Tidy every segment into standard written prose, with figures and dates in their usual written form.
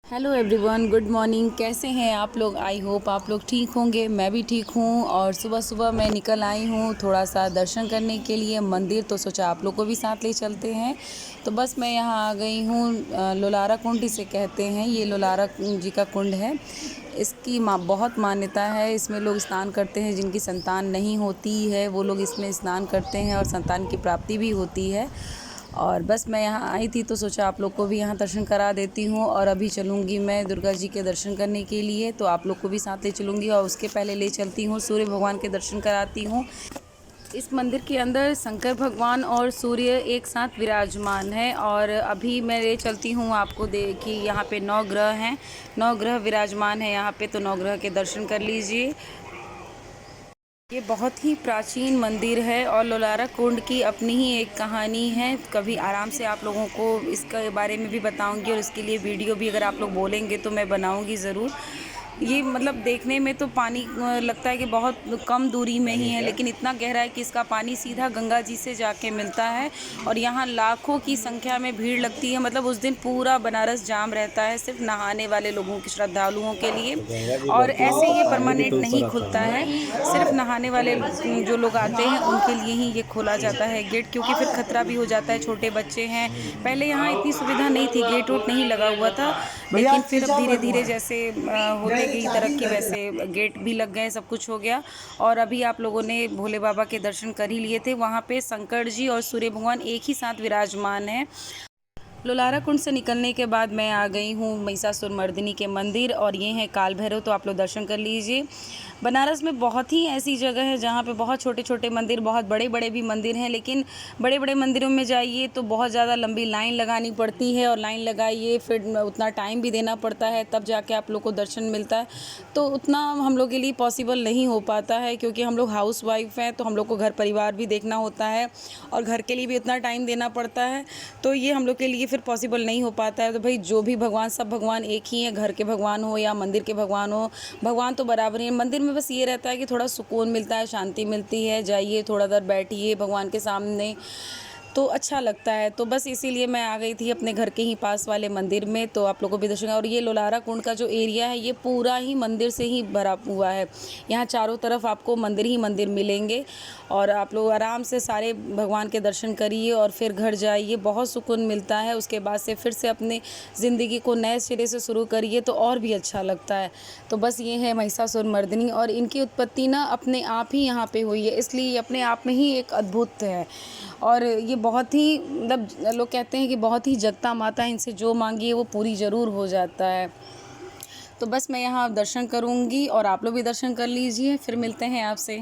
Hello everyone, good morning. कैसे हैं आप लोग? आई होप आप लोग ठीक होंगे। मैं भी ठीक हूँ। और सुबह सुबह मैं निकल आई हूँ थोड़ा सा दर्शन करने के लिए मंदिर, तो सोचा आप लोग को भी साथ ले चलते हैं। तो बस मैं यहाँ आ गई हूँ। लोलारा कुंड इसे कहते हैं। ये लोलारा जी का कुंड है। इसकी बहुत मान्यता है। इसमें लोग स्नान करते हैं, जिनकी संतान नहीं होती है वो लोग इसमें स्नान करते हैं और संतान की प्राप्ति भी होती है। और बस मैं यहाँ आई थी तो सोचा आप लोग को भी यहाँ दर्शन करा देती हूँ। और अभी चलूँगी मैं दुर्गा जी के दर्शन करने के लिए, तो आप लोग को भी साथ ले चलूँगी। और उसके पहले ले चलती हूँ सूर्य भगवान के दर्शन कराती हूँ। इस मंदिर के अंदर शंकर भगवान और सूर्य एक साथ विराजमान है। और अभी मैं ले चलती हूँ आपको कि यहाँ पे 9 ग्रह हैं, 9 ग्रह विराजमान है यहाँ पे। तो 9 ग्रह के दर्शन कर लीजिए। ये बहुत ही प्राचीन मंदिर है और लोलारा कुंड की अपनी ही एक कहानी है। कभी आराम से आप लोगों को इसके बारे में भी बताऊंगी, और इसके लिए वीडियो भी अगर आप लोग बोलेंगे तो मैं बनाऊंगी ज़रूर। ये मतलब देखने में तो पानी लगता है कि बहुत कम दूरी में ही है, लेकिन इतना गहरा है कि इसका पानी सीधा गंगा जी से जाके मिलता है। और यहाँ लाखों की संख्या में भीड़ लगती है। मतलब उस दिन पूरा बनारस जाम रहता है सिर्फ नहाने वाले लोगों के, श्रद्धालुओं के लिए। और ऐसे ये परमानेंट नहीं खुलता है, सिर्फ नहाने वाले जो लोग आते हैं उनके लिए ही ये खोला जाता है गेट, क्योंकि फिर खतरा भी हो जाता है। छोटे बच्चे हैं। पहले यहाँ इतनी सुविधा नहीं थी, गेट वोट नहीं लगा हुआ था, लेकिन फिर अब धीरे धीरे जैसे होते गई तरक्की वैसे गेट भी लग गए, सब कुछ हो गया। और अभी आप लोगों ने भोले बाबा के दर्शन कर ही लिए थे। वहाँ पे शंकर जी और सूर्य भगवान एक ही साथ विराजमान है। लोलारा कुंड से निकलने के बाद मैं आ गई हूँ महिषासुर मर्दिनी के मंदिर, और ये है काल भैरव। तो आप लोग दर्शन कर लीजिए। बनारस में बहुत ही ऐसी जगह है जहाँ पे बहुत छोटे छोटे मंदिर, बहुत बड़े बड़े भी मंदिर हैं, लेकिन बड़े बड़े मंदिरों में जाइए तो बहुत ज़्यादा लंबी लाइन लगानी पड़ती है। और लाइन लगाइए फिर उतना टाइम भी देना पड़ता है, तब जाके आप लोग को दर्शन मिलता है। तो उतना हम लोग के लिए पॉसिबल नहीं हो पाता है, क्योंकि हम लोग हाउस वाइफ हैं, तो हम लोग को घर परिवार भी देखना होता है और घर के लिए भी उतना टाइम देना पड़ता है। तो ये हम लोग के लिए फिर पॉसिबल नहीं हो पाता है। तो भाई जो भी भगवान, सब भगवान एक ही हैं, घर के भगवान हो या मंदिर के भगवान हो, भगवान तो बराबर ही है। मंदिर में बस ये रहता है कि थोड़ा सुकून मिलता है, शांति मिलती है। जाइए थोड़ा देर बैठिए भगवान के सामने, तो अच्छा लगता है। तो बस इसीलिए मैं आ गई थी अपने घर के ही पास वाले मंदिर में। तो आप लोगों को भी दर्शन। और ये लोलारा कुंड का जो एरिया है ये पूरा ही मंदिर से ही भरा हुआ है। यहाँ चारों तरफ आपको मंदिर ही मंदिर मिलेंगे, और आप लोग आराम से सारे भगवान के दर्शन करिए और फिर घर जाइए। बहुत सुकून मिलता है। उसके बाद से फिर से अपने ज़िंदगी को नए सिरे से शुरू करिए तो और भी अच्छा लगता है। तो बस ये है महिषासुर मर्दिनी, और इनकी उत्पत्ति ना अपने आप ही यहाँ पे हुई है, इसलिए ये अपने आप में ही एक अद्भुत है। और ये बहुत ही मतलब लोग कहते हैं कि बहुत ही जगता माता है, इनसे जो मांगिए वो पूरी ज़रूर हो जाता है। तो बस मैं यहाँ दर्शन करूँगी और आप लोग भी दर्शन कर लीजिए, फिर मिलते हैं आपसे।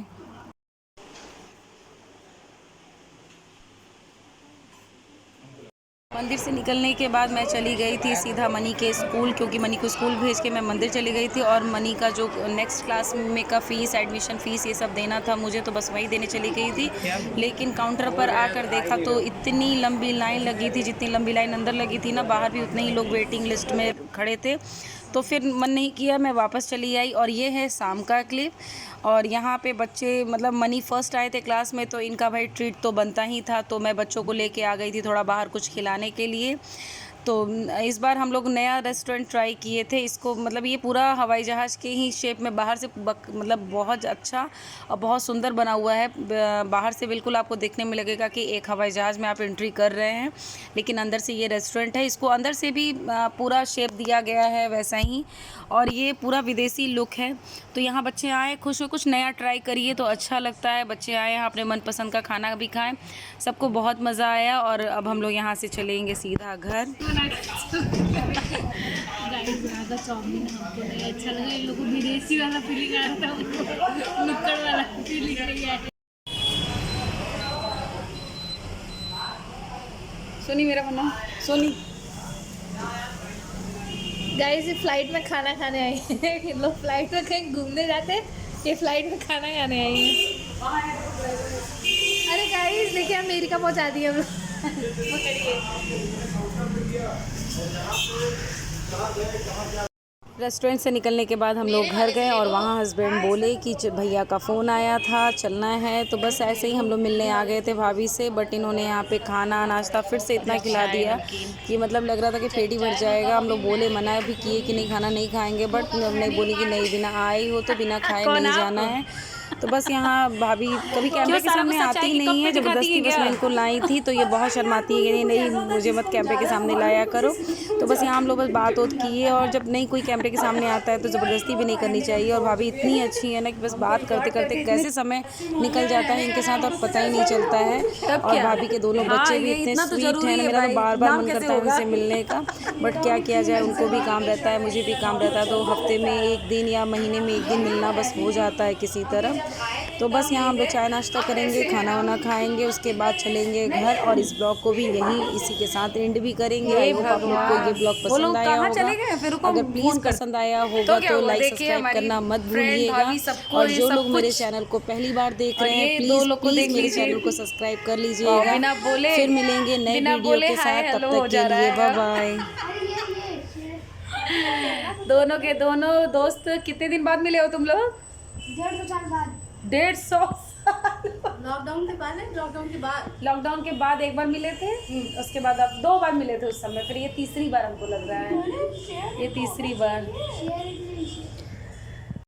मंदिर से निकलने के बाद मैं चली गई थी सीधा मनी के स्कूल, क्योंकि मनी को स्कूल भेज के मैं मंदिर चली गई थी। और मनी का जो नेक्स्ट क्लास में का फ़ीस, एडमिशन फ़ीस, ये सब देना था मुझे, तो बस वही देने चली गई थी। लेकिन काउंटर पर आकर देखा तो इतनी लंबी लाइन लगी थी, जितनी लंबी लाइन अंदर लगी थी ना, बाहर भी उतने ही लोग वेटिंग लिस्ट में खड़े थे। तो फिर मन नहीं किया, मैं वापस चली आई। और ये है शाम का क्लिप। और यहाँ पे बच्चे मतलब मनी फर्स्ट आए थे क्लास में, तो इनका भाई ट्रीट तो बनता ही था, तो मैं बच्चों को लेके आ गई थी थोड़ा बाहर कुछ खिलाने के लिए। तो इस बार हम लोग नया रेस्टोरेंट ट्राई किए थे। इसको मतलब ये पूरा हवाई जहाज़ के ही शेप में बाहर से मतलब बहुत अच्छा और बहुत सुंदर बना हुआ है। बाहर से बिल्कुल आपको देखने में लगेगा कि एक हवाई जहाज़ में आप एंट्री कर रहे हैं, लेकिन अंदर से ये रेस्टोरेंट है। इसको अंदर से भी पूरा शेप दिया गया है वैसा ही, और ये पूरा विदेशी लुक है। तो यहाँ बच्चे आए खुश हो, कुछ नया ट्राई करिए तो अच्छा लगता है। बच्चे आए यहाँ अपने मनपसंद का खाना भी खाएं, सबको बहुत मज़ा आया। और अब हम लोग यहाँ से चलेंगे सीधा घर। गाइस चाउमीन हमको नहीं अच्छा लगा, इन लोगों को विदेशी वाला फीलिंग आ रहा था, उनको नुक्कड़ वाला फीलिंग नहीं आया। सोनी मेरा बना, सोनी। गाइस ये फ्लाइट में खाना खाने आई हैं। लोग फ्लाइट में कहीं घूमने जाते हैं, ये फ्लाइट में खाना खाने आई हैं। अरे गाइस देखिए अमेरिका पहुंचा दिया हम लोग। पकड़िए। रेस्टोरेंट से निकलने के बाद हम लोग घर गए और वहाँ हस्बैंड बोले कि भैया का फ़ोन आया था, चलना है। तो बस ऐसे ही हम लोग मिलने आ गए थे भाभी से, बट इन्होंने यहाँ पे खाना नाश्ता फिर से इतना खिला दिया कि मतलब लग रहा था कि पेट ही भर जाएगा। हम लोग बोले, मना भी किए कि नहीं खाना नहीं खाएंगे, बट हमने बोली कि नहीं, बिना आए हो तो बिना खाए नहीं जाना है। तो बस यहाँ भाभी कभी कैमरे के सामने आती ही नहीं है, ज़बरदस्ती बस मैं इनको लाई थी, तो ये बहुत शर्माती है कि नहीं मुझे मत कैमरे के सामने लाया करो। तो बस यहाँ हम लोग बस बात किए, और जब नहीं कोई कैमरे के सामने आता है तो ज़बरदस्ती भी नहीं करनी चाहिए। और भाभी इतनी अच्छी है ना कि बस बात करते करते कैसे समय निकल जाता है इनके साथ और पता ही नहीं चलता है। और भाभी के दोनों बच्चे भी इतने स्वीट हैं ना, मेरा तो बार बार मन करता है उनसे मिलने का, बट क्या किया जाए, उनको भी काम रहता है, मुझे भी काम रहता है। तो हफ्ते में एक दिन या महीने में एक दिन मिलना बस हो जाता है किसी तरह। तो बस यहाँ हम लोग चाय नाश्ता करेंगे, खाना वाना खाएंगे, उसके बाद चलेंगे घर। और इस ब्लॉग को भी यहीं इसी के साथ एंड भी करेंगे। आई होप आप लोग को ये ब्लॉग पसंद आया होगा। अगर प्लीज़ पसंद आया होगा तो लाइक सब्सक्राइब करना मत भूलिएगा। और जो लोग मेरे चैनल को पहली बार देख रहे हैं प्लीज़ मेरे चैनल को सब्सक्राइब कर लीजिएगा। फिर मिलेंगे नए वीडियो के साथ, तब तक के लिए बाय बाय। दोनों के दोनों दोस्त कितने दिन बाद मिले हो तुम लोग? 150 साल बाद। 150 लॉकडाउन के बाद है, लॉकडाउन के बाद। लॉकडाउन के बाद एक बार मिले थे, उसके बाद अब 2 बार मिले थे उस समय, फिर ये तीसरी बार हमको लग रहा है, ये तीसरी बार।